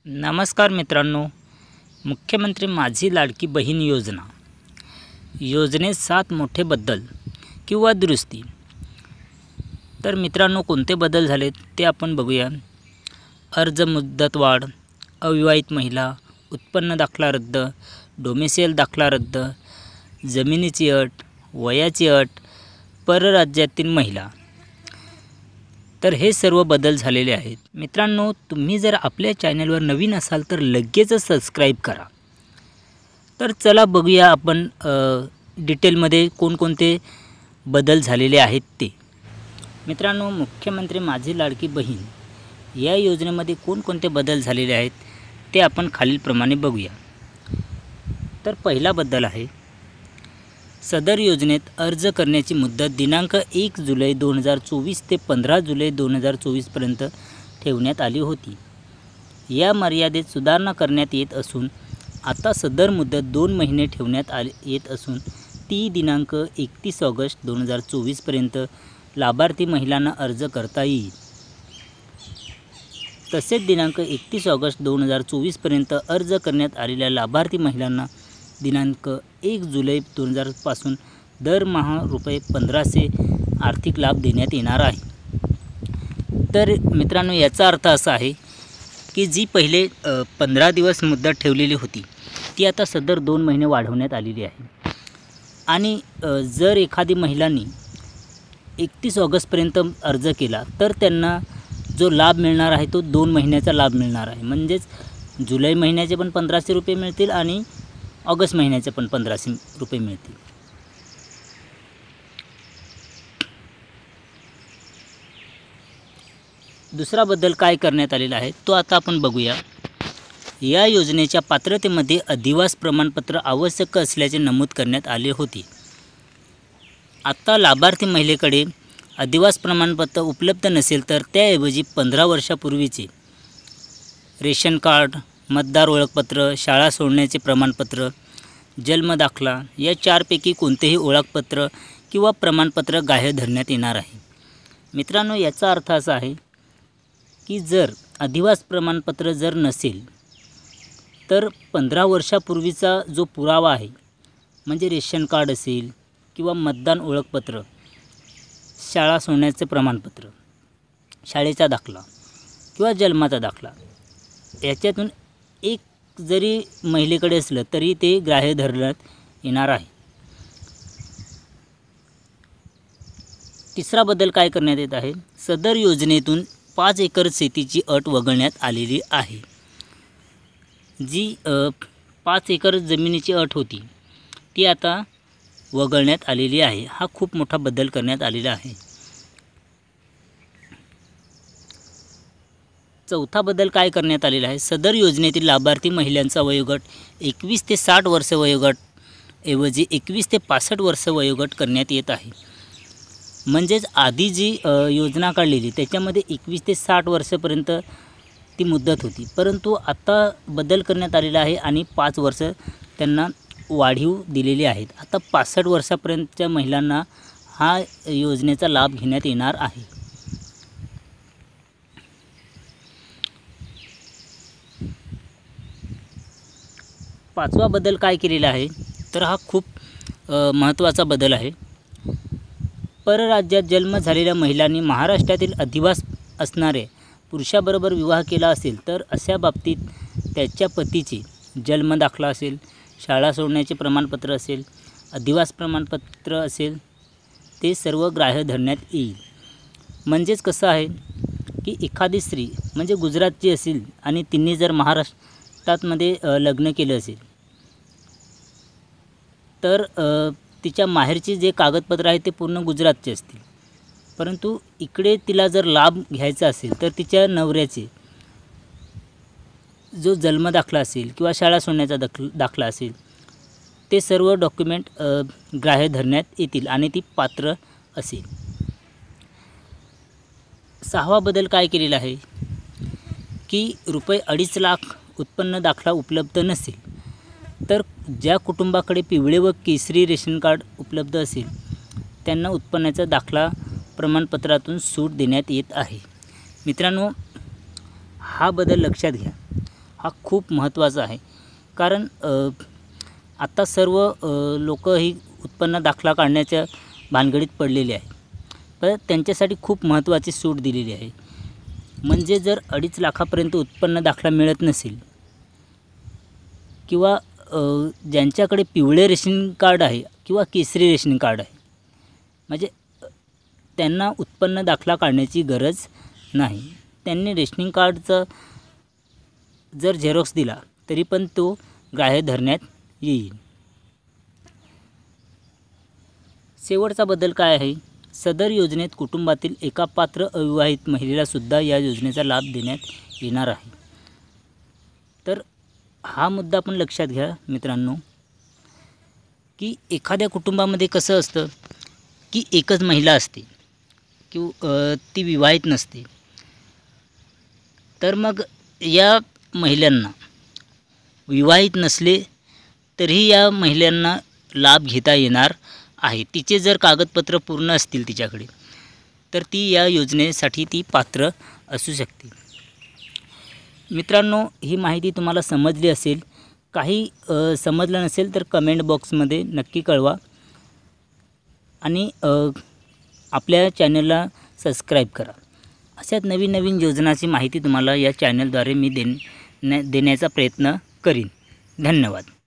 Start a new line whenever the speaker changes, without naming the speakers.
नमस्कार मित्रांनो, मुख्यमंत्री माझी लाडकी बहीण योजनेत 7 मोठे बदल किंवा दुरुस्ती। तर मित्रांनो, कोणते बदल झालेत ते आपण बघूया। अर्ज मुदतवाढ, अविवाहित महिला, उत्पन्न दाखला रद्द, डोमेसियल दाखला रद्द, जमिनीची अट, वयाची अट, परराज्यातील महिला। तर हे सर्व बदल झालेले आहेत। मित्रांनो, तुम्ही जर आपल्या चॅनलवर नवीन असाल तर लगेचच सबस्क्राईब करा। तर चला बघूया आपण डिटेलमध्ये कोणकोणते बदल झालेले आहेत ते। मित्रांनो, मुख्यमंत्री माझी लाडकी बहीण या योजनेमध्ये कोणकोणते बदल झालेले आहेत ते आपण खालीलप्रमाणे बघूया। तर पहिला बदल आहे, सदर योजनेत अर्ज करण्याची मुदत दिनांक 1 जुलै 2024 ते 15 जुलै 2024 पर्यंत ठेवण्यात आली होती। या मर्यादेत सुधारणा करण्यात येत असून आता सदर मुदत 2 महिने ठेवण्यात येत असून ती दिनांक 31 ऑगस्ट 2024 पर्यंत लाभार्थी महिलांना अर्ज करता येईल। तसेच दिनांक 31 ऑगस्ट 2024 पर्यंत अर्ज करण्यात आलेल्या लाभार्थी महिलांना दिनांक 1 जुलै 2000 पासून दरमहा ₹1500 आर्थिक लाभ देण्यात येणार आहे। तर मित्रांनो, याचा अर्थ असा आहे की जी पहिले 15 दिवस मुदत ठेवलेली होती ती आता सदर 2 महिने वाढवण्यात आलेली आहे। आणि जर एखादी महिलांनी 31 ऑगस्टपर्यंत अर्ज केला तर त्यांना जो लाभ मिळणार आहे तो 2 महिन्याचा लाभ मिळणार आहे। म्हणजेच जुलै महिन्याचे पण ₹1500 मिळतील आणि ऑगस्ट महिन्याचे पण ₹1500 मिळतील। दुसरा बदल काय करण्यात आलेला आहे तो आता आपण बघूया। या योजनेच्या पात्रतेमध्ये अधिवास प्रमाणपत्र आवश्यक असल्याचे नमूद करण्यात आले होते। आता लाभार्थी महिलेकडे अधिवास प्रमाणपत्र उपलब्ध नसेल तर त्याऐवजी 15 वर्षापूर्वीचे रेशन कार्ड, मतदार ओळखपत्र, शाळा सोडण्याचे प्रमाणपत्र, जन्मदाखला या 4 पैकी कोणतेही ओळखपत्र किंवा प्रमाणपत्र ग्राह्य धरण्यात येणार आहे। मित्रांनो, याचा अर्थ असा आहे की जर अधिवास प्रमाणपत्र जर नसेल तर 15 वर्षापूर्वीचा जो पुरावा आहे, म्हणजे रेशन कार्ड असेल किंवा मतदान ओळखपत्र, शाळा सोडण्याचे प्रमाणपत्र, शाळेचा दाखला किंवा जन्माचा दाखला, याच्यातून एक जरी महिलेकडे असलं तरी ते ग्राह्य धरण्यात येणार आहे। तिसरा बदल काय करण्यात येत आहे, सदर योजनेतून 5 एकर शेतीची अट वगळण्यात आलेली आहे। जी 5 एकर जमिनीची अट होती ती आता वगळण्यात आलेली आहे। हा खूप मोठा बदल करण्यात आलेला आहे। चौथा बदल काय करण्यात आलेला आहे, सदर योजनेतील लाभार्थी महिलांचा वयोगट 21 ते 60 वर्ष वयोगट ऐवजी 21 ते 65 वर्ष वयोगट करण्यात येत आहे। म्हणजेच आधी जी योजना काढलेली त्याच्यामध्ये 21 ते 60 वर्षापर्यंत ती मुदत होती, परंतु आता बदल करण्यात आलेला आहे आणि 5 वर्ष त्यांना वाढीव दिलेली आहेत। आता 65 वर्षापर्यंतच्या महिलांना हा योजनेचा लाभ घेण्यात येणार आहे। पाचवा बदल काय केलेला आहे, तर हा खूप महत्त्वाचा बदल आहे। परराज्यात जन्म झालेल्या महिलांनी महाराष्ट्रातील अधिवास असणाऱ्या पुरुषाबरोबर विवाह केला असेल तर अशा बाबतीत त्याच्या पतीचे जन्मदाखला असेल, शाळा सोडण्याचे प्रमाणपत्र असेल, अधिवास प्रमाणपत्र असेल, ते सर्व ग्राह्य धरण्यात येईल। म्हणजेच कसं आहे की एखादी स्त्री म्हणजे गुजरातची असेल आणि तिने जर महाराष्ट्रामध्ये लग्न केलं असेल तर तिच्या माहेरचे जे कागदपत्र आहे ते पूर्ण गुजरातचे असतील, परंतु इकडे तिला जर लाभ घ्यायचा असेल तर तिच्या नवऱ्याचे जो जन्मदाखला असेल किंवा शाळा सोडण्याचा दाखला असेल ते सर्व डॉक्युमेंट ग्राह्य धरण्यात येतील आणि ती पात्र असेल। सहावा बदल काय केलेला आहे की ₹2.5 लाख उत्पन्न दाखला उपलब्ध नसेल तर ज्या कुटुंबाकडे पिवळे व केसरी रेशन कार्ड उपलब्ध असेल त्यांना उत्पन्नाचा दाखला प्रमाणपत्रातून सूट देण्यात येत आहे। मित्रांनो, हा बदल लक्षात घ्या। हा खूप महत्त्वाचा आहे. कारण आता सर्व लोक ही उत्पन्न दाखला काढण्याच्या भानगडीत पडलेले आहे. तर त्यांच्यासाठी खूप महत्त्वाची सूट दिलेली आहे. म्हणजे जर 2.5 लाखापर्यंत उत्पन्न दाखला मिळत नसेल किंवा ज्यांच्याकडे पिवळे रेशन कार्ड आहे किंवा केसरी रेशन कार्ड आहे, म्हणजे त्यांना उत्पन्न दाखला काढण्याची गरज नाही. त्यांनी रेशनिंग कार्डचा जर झेरॉक्स दिला तरी पण तो ग्राह्य धरण्यात येईल. शेवटचा बदल काय आहे? सदर योजनेत कुटुंबातील एका पात्र अविवाहित महिलेलासुद्धा या योजनेचा लाभ देण्यात येणार आहे. तर हा मुद्दा आपण लक्षात घ्या मित्रांनो, की एखाद्या कुटुंबामध्ये कसं असतं की एकच महिला असते किंवा ती विवाहित नसते. तर मग या महिलांना विवाहित नसले तरीही या महिलांना लाभ घेता येणार आहे. तिचे जर कागदपत्र पूर्ण असतील तिच्याकडे, तर ती या योजनेसाठी ती पात्र असू शकते. मित्रांनो, ही माहिती तुम्हाला समजली असेल. काही समजलं नसेल तर कमेंट बॉक्समध्ये नक्की कळवा आणि आपल्या चॅनलला सबस्क्राईब करा. अशाच नवीन नवीन योजनाची माहिती तुम्हाला या चॅनलद्वारे मी देण्याचा प्रयत्न करीन. धन्यवाद.